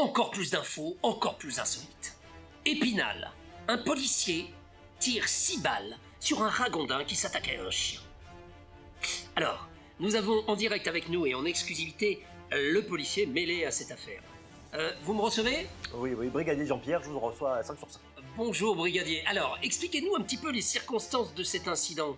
encore plus d'infos, encore plus insolites. Épinal, un policier tire 6 balles sur un ragondin qui s'attaquait à un chien. Alors, nous avons en direct avec nous et en exclusivité le policier mêlé à cette affaire. Vous me recevez? Oui, brigadier Jean-Pierre, je vous reçois à 5 sur 5. Bonjour brigadier. Alors, expliquez-nous un petit peu les circonstances de cet incident.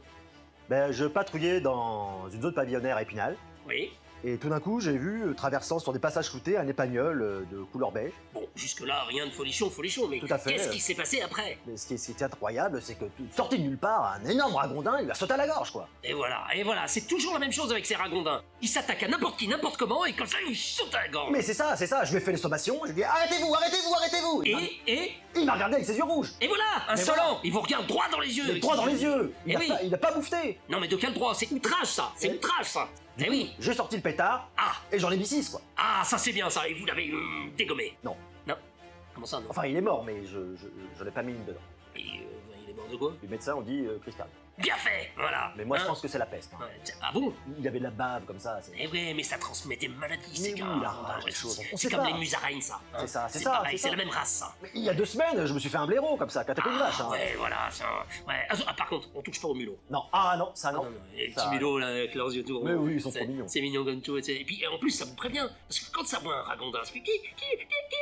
Je patrouillais dans une zone pavillonnaire à Épinal, Oui. et tout d'un coup j'ai vu, traversant sur des passages floutés, un épagnol de couleur beige. Bon, jusque-là, rien de folichon, mais Tout à fait. qu'est-ce qui s'est passé après? Mais ce qui était incroyable, c'est que sorti de nulle part, un énorme ragondin, il lui a sauté à la gorge, quoi. Et voilà, c'est toujours la même chose avec ces ragondins. Ils s'attaquent à n'importe qui, n'importe comment, et comme ça, ils sautent à la gorge. Mais c'est ça, je lui ai fait les sommations, je lui ai dit arrêtez-vous. Il m'a regardé avec ses yeux rouges. Et voilà, insolent. voilà. Il vous regarde droit dans les yeux. Mais droit dans les yeux. Eh oui. Il a pas bouffeté. Non mais de quel droit? C'est outrage ça. C'est Eh. outrage ça. Eh oui. J'ai sorti le pétard, Ah, et j'en ai mis 6, quoi. ça c'est bien ça. Et vous l'avez dégommé. Non. Non. Comment ça non? Enfin, il est mort, mais je l'ai pas mis une dedans. Et il est mort de quoi? Les médecins ont dit cristal. Bien fait, voilà. Mais moi, je Hein? pense que c'est la peste. Hein. Ouais, ah bon? Il avait de la bave comme ça. Eh ouais, mais ça transmet des maladies, Mais c'est oui, grave. la rage, des choses, on C'est sait comme pas. les musaraignes, ça. hein. C'est ça, c'est C'est ça, pareil, c'est c'est ça. la même race, ça. Mais il y a 2 semaines, je me suis fait un blaireau comme ça, qui a tapé une vache. Hein. Ouais, voilà, ça. Ouais. Par contre, on touche pas aux mulots. Non, non, ça non. Non, les Ça- petits mulots là avec leurs yeux tout ronds. Mais oui, ils sont C'est- trop mignons. C'est mignon comme tout. Et puis en plus, ça vous prévient. Parce que quand ça voit un ragondin, ça fait qui,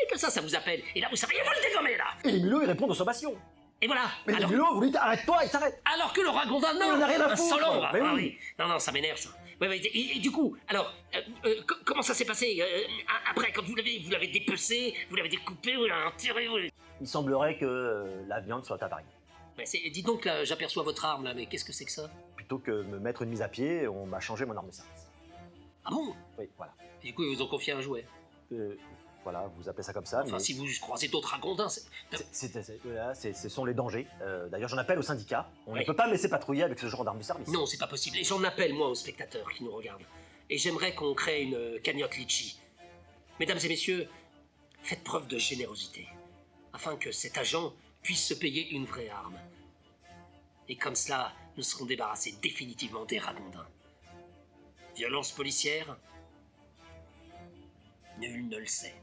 comme ça vous appelle. Et là, vous savez, vous le dégommer là. Et les mulots, ils répondent aux sommations. Et voilà. Mais alors, les mulots, vous lui dites arrête-toi, il s'arrête. alors que le ragondin, non. Il en a rien à foutre. Insolent, là. Mais Ah oui. Non, ça m'énerve ça. Ouais, et du coup, alors, comment ça s'est passé après, quand vous l'avez dépecé, vous l'avez découpé, vous l'avez enterré, Il semblerait que la viande soit avariée. Dites donc, là, j'aperçois votre arme là, mais qu'est-ce que c'est que ça? Plutôt que me mettre une mise à pied, on m'a changé mon arme de service. Ah bon? Oui, voilà. Et du coup, ils vous ont confié un jouet. Voilà, vous appelez ça comme ça. Enfin, mais si vous croisez d'autres ragondins, ce sont les dangers. D'ailleurs, j'en appelle au syndicat. On Oui. ne peut pas me laisser patrouiller avec ce genre d'arme de service. Non, c'est pas possible. Et j'en appelle, moi, aux spectateurs qui nous regardent. Et j'aimerais qu'on crée une cagnotte litchi. Mesdames et messieurs, faites preuve de générosité, afin que cet agent puisse se payer une vraie arme. Et comme cela, nous serons débarrassés définitivement des ragondins. Violence policière? Nul ne le sait.